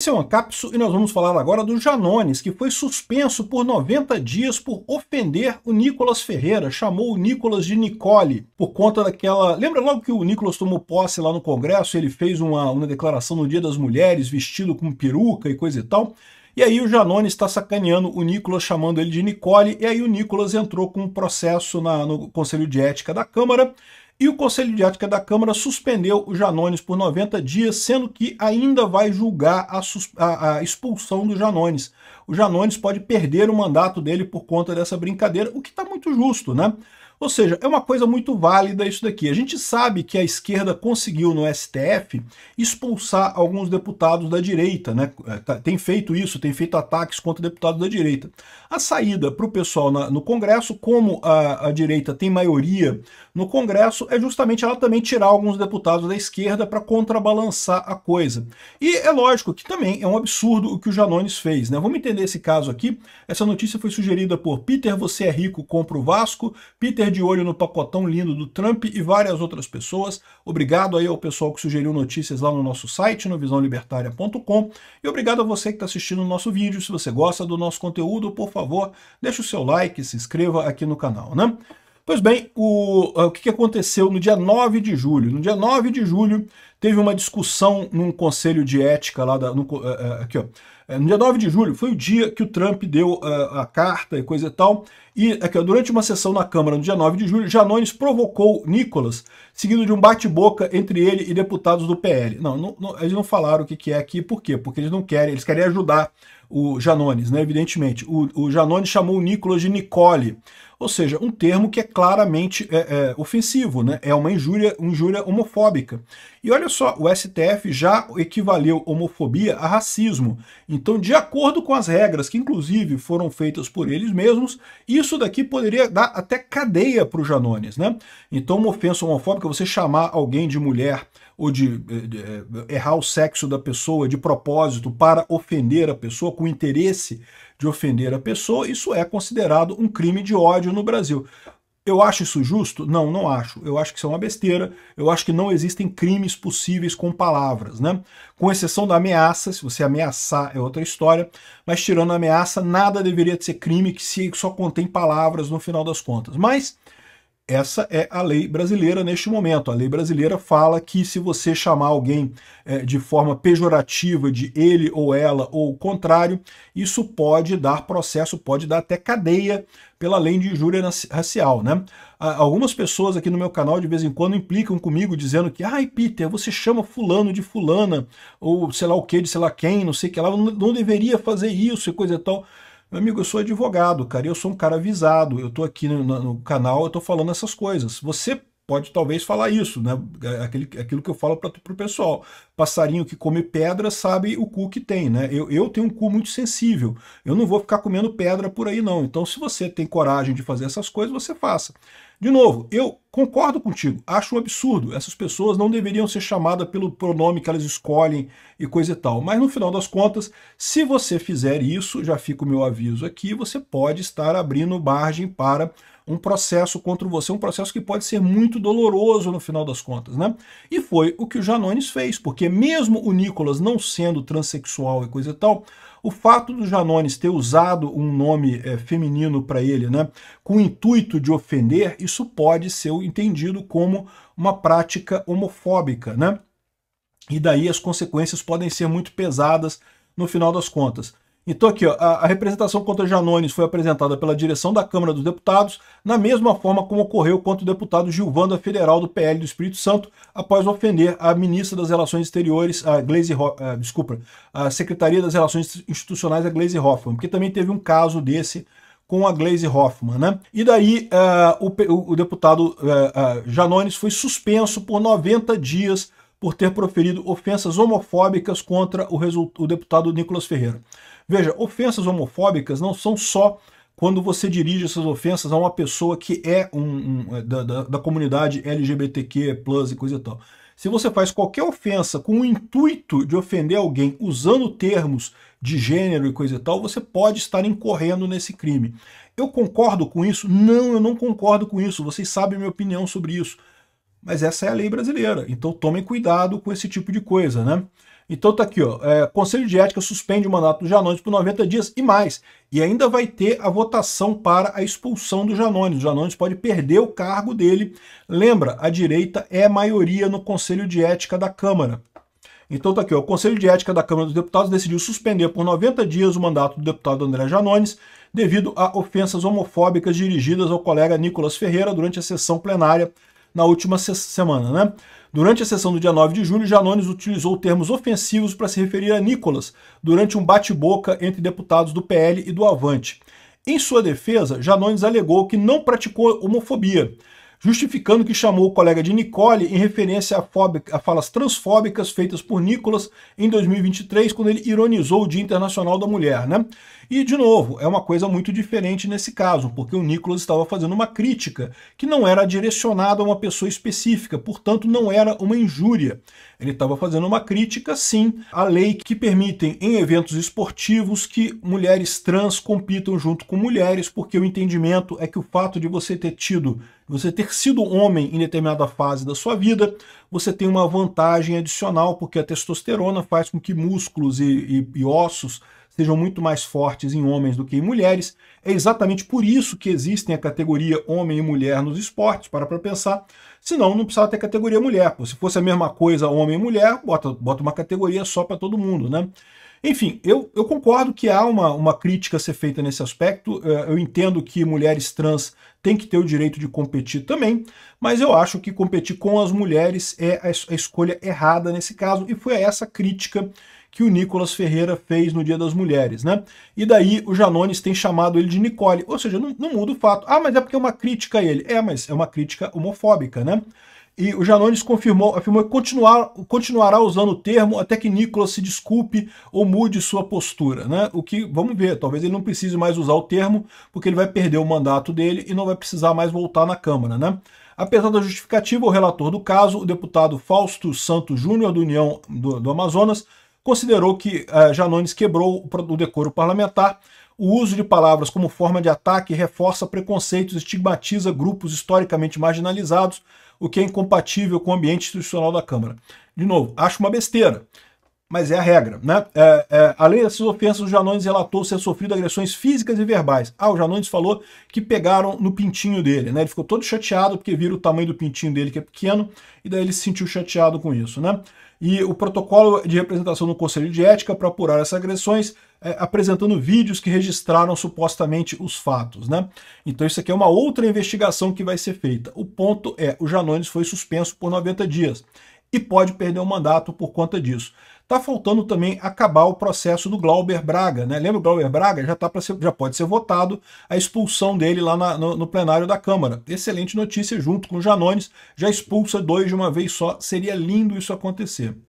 Esse é o Ancapso e nós vamos falar agora do Janones, que foi suspenso por 90 dias por ofender o Nicolas Ferreira, chamou o Nicolas de Nicole, por conta daquela... Lembra logo que o Nicolas tomou posse lá no Congresso, ele fez uma declaração no Dia das Mulheres, vestido com peruca e coisa e tal, e aí o Janones está sacaneando o Nicolas, chamando ele de Nicole, e aí o Nicolas entrou com um processo no Conselho de Ética da Câmara, e o Conselho de Ética da Câmara suspendeu o Janones por 90 dias, sendo que ainda vai julgar a expulsão do Janones. O Janones pode perder o mandato dele por conta dessa brincadeira, o que está muito justo, né? Ou seja, é uma coisa muito válida isso daqui. A gente sabe que a esquerda conseguiu no STF expulsar alguns deputados da direita, né? Tem feito isso, tem feito ataques contra deputados da direita. A saída para o pessoal no Congresso, como a direita tem maioria no Congresso, é justamente ela também tirar alguns deputados da esquerda para contrabalançar a coisa. E é lógico que também é um absurdo o que o Janones fez, né? Vamos entender esse caso aqui. Essa notícia foi sugerida por Peter, você é rico, compra o Vasco, Peter de olho no pacotão lindo do Trump e várias outras pessoas. Obrigado aí ao pessoal que sugeriu notícias lá no nosso site, no visãolibertaria.com, e obrigado a você que está assistindo o nosso vídeo. Se você gosta do nosso conteúdo, por favor, deixe o seu like, se inscreva aqui no canal, né? Pois bem, o que aconteceu no dia 9 de julho? No dia 9 de julho teve uma discussão num conselho de ética lá, aqui ó, no dia 9 de julho foi o dia que o Trump deu a carta e coisa e tal, e aqui, ó, durante uma sessão na Câmara no dia 9 de julho, Janones provocou Nicolas, seguido de um bate-boca entre ele e deputados do PL. Eles não falaram o que é aqui, por quê? Porque eles não querem, eles querem ajudar o Janones, né, evidentemente. O Janones chamou o Nicolas de Nicole, ou seja, um termo que é claramente ofensivo, né? É uma injúria homofóbica. E olha só, o STF já equivaleu homofobia a racismo. Então, de acordo com as regras, que inclusive foram feitas por eles mesmos, isso daqui poderia dar até cadeia para o Janones, né? Então, uma ofensa homofóbica, você chamar alguém de mulher ou de errar o sexo da pessoa de propósito para ofender a pessoa, com interesse de ofender a pessoa, isso é considerado um crime de ódio no Brasil. Eu acho isso justo? Não, não acho. Eu acho que isso é uma besteira. Eu acho que não existem crimes possíveis com palavras, né? Com exceção da ameaça, se você ameaçar é outra história, mas tirando a ameaça, nada deveria ser crime que só contém palavras no final das contas. Mas essa é a lei brasileira neste momento. A lei brasileira fala que se você chamar alguém de forma pejorativa de ele ou ela ou o contrário, isso pode dar processo, pode dar até cadeia pela lei de injúria racial, né? Algumas pessoas aqui no meu canal de vez em quando implicam comigo dizendo que ai, Peter, você chama fulano de fulana ou sei lá o que de sei lá quem, não sei o que lá, não deveria fazer isso e coisa e tal. Meu amigo, eu sou advogado, cara, e eu sou um cara avisado, eu tô aqui no canal, eu tô falando essas coisas. Você pode talvez falar isso, né? Aquilo que eu falo para o pessoal. Passarinho que come pedra sabe o cu que tem, né? Eu tenho um cu muito sensível, eu não vou ficar comendo pedra por aí não. Então se você tem coragem de fazer essas coisas, você faça. De novo, eu concordo contigo, acho um absurdo, essas pessoas não deveriam ser chamadas pelo pronome que elas escolhem e coisa e tal, mas no final das contas, se você fizer isso, já fica o meu aviso aqui, você pode estar abrindo margem para um processo contra você, um processo que pode ser muito doloroso no final das contas, né? E foi o que o Janones fez, porque mesmo o Nicolas não sendo transexual e coisa e tal, o fato do Janones ter usado um nome feminino para ele, né, com o intuito de ofender, isso pode ser entendido como uma prática homofóbica, né? E daí as consequências podem ser muito pesadas no final das contas. Então aqui, ó, a representação contra Janones foi apresentada pela direção da Câmara dos Deputados, na mesma forma como ocorreu contra o deputado Gilvan Federal do PL do Espírito Santo, após ofender a ministra das Relações Exteriores, a Secretaria das Relações Institucionais, a Gleisi Hoffmann, porque também teve um caso desse com a Gleisi Hoffmann, né? E daí o deputado Janones foi suspenso por 90 dias por ter proferido ofensas homofóbicas contra o deputado Nicolas Ferreira. Veja, ofensas homofóbicas não são só quando você dirige essas ofensas a uma pessoa que é da comunidade LGBTQ+, e coisa e tal. Se você faz qualquer ofensa com o intuito de ofender alguém usando termos de gênero e coisa e tal, você pode estar incorrendo nesse crime. Eu concordo com isso? Não, eu não concordo com isso. Vocês sabem a minha opinião sobre isso. Mas essa é a lei brasileira, então tomem cuidado com esse tipo de coisa, né? Então tá aqui, ó, Conselho de Ética suspende o mandato do Janones por 90 dias e mais. E ainda vai ter a votação para a expulsão do Janones. O Janones pode perder o cargo dele. Lembra, a direita é maioria no Conselho de Ética da Câmara. Então tá aqui, ó, o Conselho de Ética da Câmara dos Deputados decidiu suspender por 90 dias o mandato do deputado André Janones devido a ofensas homofóbicas dirigidas ao colega Nicolas Ferreira durante a sessão plenária na última semana, né? Durante a sessão do dia 9 de julho, Janones utilizou termos ofensivos para se referir a Nicolas durante um bate-boca entre deputados do PL e do Avante. Em sua defesa, Janones alegou que não praticou homofobia, justificando que chamou o colega de Nicole em referência a falas transfóbicas feitas por Nicolas em 2023, quando ele ironizou o Dia Internacional da Mulher, né? E, de novo, é uma coisa muito diferente nesse caso, porque o Nicolas estava fazendo uma crítica que não era direcionada a uma pessoa específica, portanto não era uma injúria. Ele estava fazendo uma crítica, sim, à lei que permitem em eventos esportivos que mulheres trans compitam junto com mulheres, porque o entendimento é que o fato de você ter sido homem em determinada fase da sua vida, você tem uma vantagem adicional, porque a testosterona faz com que músculos e ossos sejam muito mais fortes em homens do que em mulheres. É exatamente por isso que existem a categoria homem e mulher nos esportes, para pensar. Senão não precisava ter categoria mulher. Se fosse a mesma coisa homem e mulher, bota uma categoria só para todo mundo, né? Enfim, eu concordo que há uma crítica a ser feita nesse aspecto. Eu entendo que mulheres trans têm que ter o direito de competir também, mas eu acho que competir com as mulheres é a escolha errada nesse caso, e foi essa crítica que o Nicolas Ferreira fez no Dia das Mulheres, né? E daí o Janones tem chamado ele de Nicole, ou seja, não muda o fato. Ah, mas é porque é uma crítica a ele. Mas é uma crítica homofóbica, né? E o Janones afirmou que continuará usando o termo até que Nicolas se desculpe ou mude sua postura, né? O que, vamos ver, talvez ele não precise mais usar o termo, porque ele vai perder o mandato dele e não vai precisar mais voltar na Câmara, né? Apesar da justificativa, o relator do caso, o deputado Fausto Santos Júnior, do União do Amazonas, considerou que Janones quebrou o decoro parlamentar. O uso de palavras como forma de ataque reforça preconceitos e estigmatiza grupos historicamente marginalizados, o que é incompatível com o ambiente institucional da Câmara. De novo, acho uma besteira, mas é a regra, né? Além dessas ofensas, o Janones relatou ser sofrido agressões físicas e verbais. O Janones falou que pegaram no pintinho dele, né? Ele ficou todo chateado porque viram o tamanho do pintinho dele, que é pequeno, e daí ele se sentiu chateado com isso, né? E o protocolo de representação no Conselho de Ética para apurar essas agressões, apresentando vídeos que registraram supostamente os fatos, né? Então isso aqui é uma outra investigação que vai ser feita. O ponto é, o Janones foi suspenso por 90 dias e pode perder o mandato por conta disso. Tá faltando também acabar o processo do Glauber Braga, né? Lembra o Glauber Braga? Já pode ser votado a expulsão dele lá no plenário da Câmara. Excelente notícia, junto com o Janones, já expulsa 2 de uma vez só. Seria lindo isso acontecer.